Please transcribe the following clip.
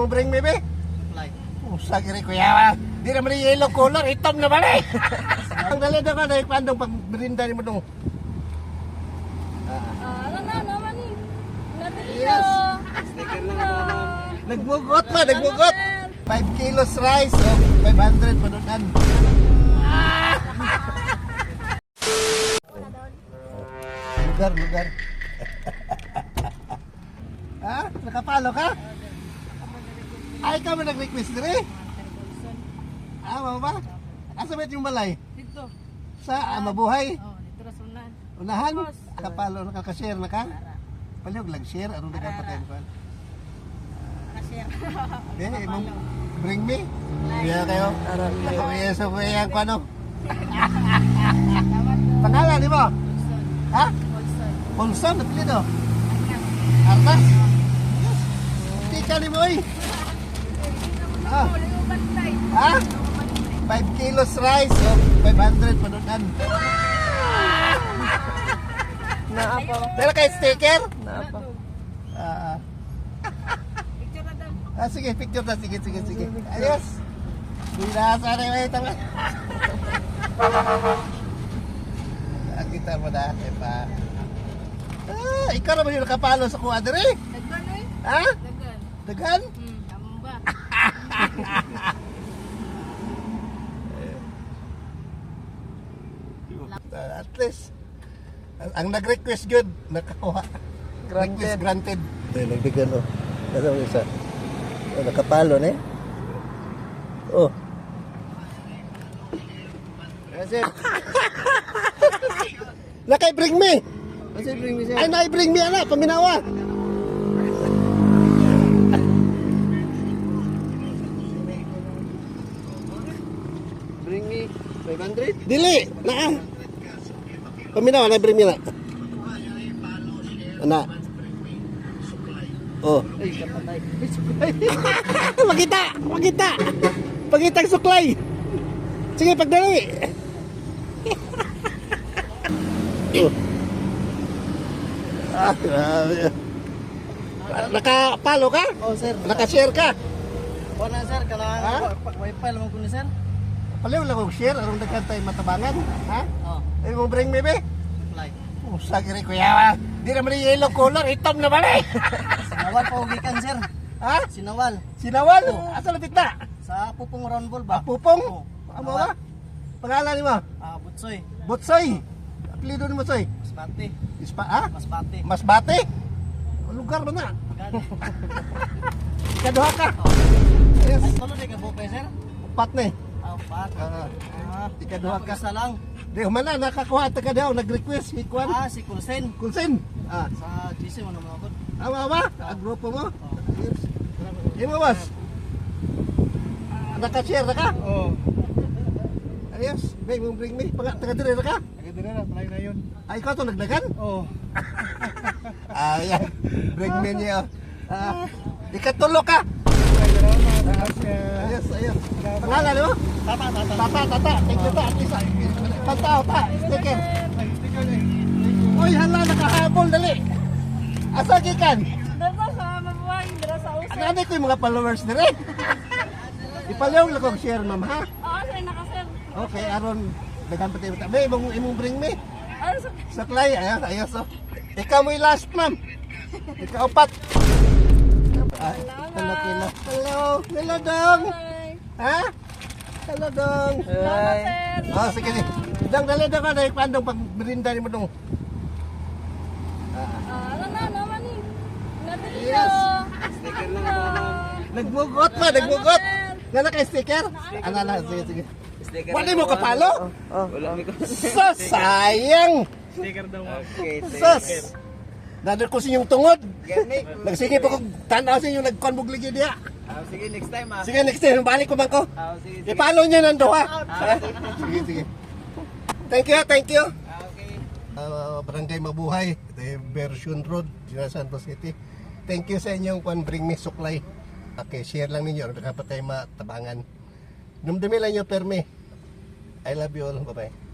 mo bring me, be? Supply. Usa kiri kuya. Di naman yung yellow color, itom naman eh. Ang dali na ka na yung pandong pag berinda ni mo nung. Ano na naman eh. Yes. Sticker lang. Nagmugot pa, nagmugot. 5 kilos rice, so 500 panunan. Lugar. Ha? Nakapalo ka? Ay, ka ba nag-request din eh? Mo ba? Asa ba yung balay? Dito. Sa mabuhay? Oh, dito na sunan. Unahan? Nakapalo, nakaka-share na ka? Palyog lang share, anong nagkapatay mo? Cashier. Bring me? Kaya kayo? Kaya sa kuya ko ano? Pangalan, di ba? Ha? Polson, apelido? Artas? Tika ni mo eh. Ha? 5 kilos rice, so 500 panunan. Naapo. Meron kayo sticker? Naapo. Picture na daw. Sige, picture na. Sige. Ayos. Binasa na yung ito. Kita mo na. Ikaw naman yung nakapalo sa kuwadre. Daggan eh. Ha? Daggan. Dagan? Tama ba? At least, ang nag-request good, nakakuha. Request granted. Nagdagan o. Nasa mo isa. Nakapalo na eh. Oh. Kasi, Nakay-bring me! bring me sir. Ay, nakay-bring me, anak, paminawa! Bring me 500. Dili! Naa! Paminawa, nakay-bring me na. Anak. Oh. Ay, kapatay. Magita! Pagitang suklay! Sige, pagdali! Oh. Grabe. Nakapalo ka? Oh sir. Nakashare ka? Wala sir, Ha? kailangan wifi naman ko ni sir. Paliw lang kong share, anong nagkantay matabangan? Ha? Oh, Ay mo bring me, be? supply. Usa kiri kuya. Di naman yung yellow color, itom naman eh. Sinawal pa ugikan sir. Ha? Sinawal. Sinawal? Oh. Asa lapit na? Sa pupong round ball ba? Pupong? Oh. Amo ba? Pangalan ni mo? Butsoy. Butsoy. Apelido ni mo, Soy? Masbate. Ispa, ha? Masbate. Masbate? Lugar ba na? Ikaduha ka? Yes. Ay, tulo di ka buke sir? Upat na eh. Upat. Ikaduha ka. Isa lang. Di, humana, nakakuha ta ka daw, nag-request, Mikwan. Si Kulsen. Kulsin. Sa GC mo naman ako. Ama. Ang grupo mo. Yes. Imo, boss. Nakashare na ka? Oo. Ayos. May mong bring me. Taga-dire na ka? Nagdira na, palay na yun. Ay, ikaw ito nagdagan? Oo. Yan. Bring me niya. Ikatulo ka. Ayos. Pangalan mo? Tata. Thank you, ta. At least, pantao, ta. Sticker. Uy, hala, nakahabol, dali. Asa gikan? Dito sa mabuhay. Dito sa usa. Ano ko yung mga followers na rin? Ipalyaw lang kong share, ma'am, ha? Oo, sir. Nakasir. Okay, aron. Dagan pati mo. May imong bring me. Ano sa... Saklay, ayos, oh. Ikaw mo yung last, ma'am. Ikaw upat. Hello, dong. Ha? Hello, dong. Salamat, sir. Oh, sige. Dong, dali ka na yung pandong pag berinda ni mo dong. Ano na naman eh. Nandito. Yes. Sticker lang. Nagmugot. Nga na kay sticker? Ano na, sige. Sticker. Wala mo kapalo? Wala mi ko. Sus, sayang. Sticker daw. Okay, Sus. Nadal ko sa inyong tungod. Ganik. Nagsige po kong tanaw sa inyo, nagkonbog lagi diya. Sige, next time Sige, next time, balik ko man ko. Sige. I-follow nyo nando ha. Sige. Thank you. Okay. Barangay Mabuhay, Version Road, Santos City. Thank you sa inyong bring me suklay. Okay, share lang ninyo, dapat tayo matabangan. Numdumi lang nyo perme. I love you all, bye-bye.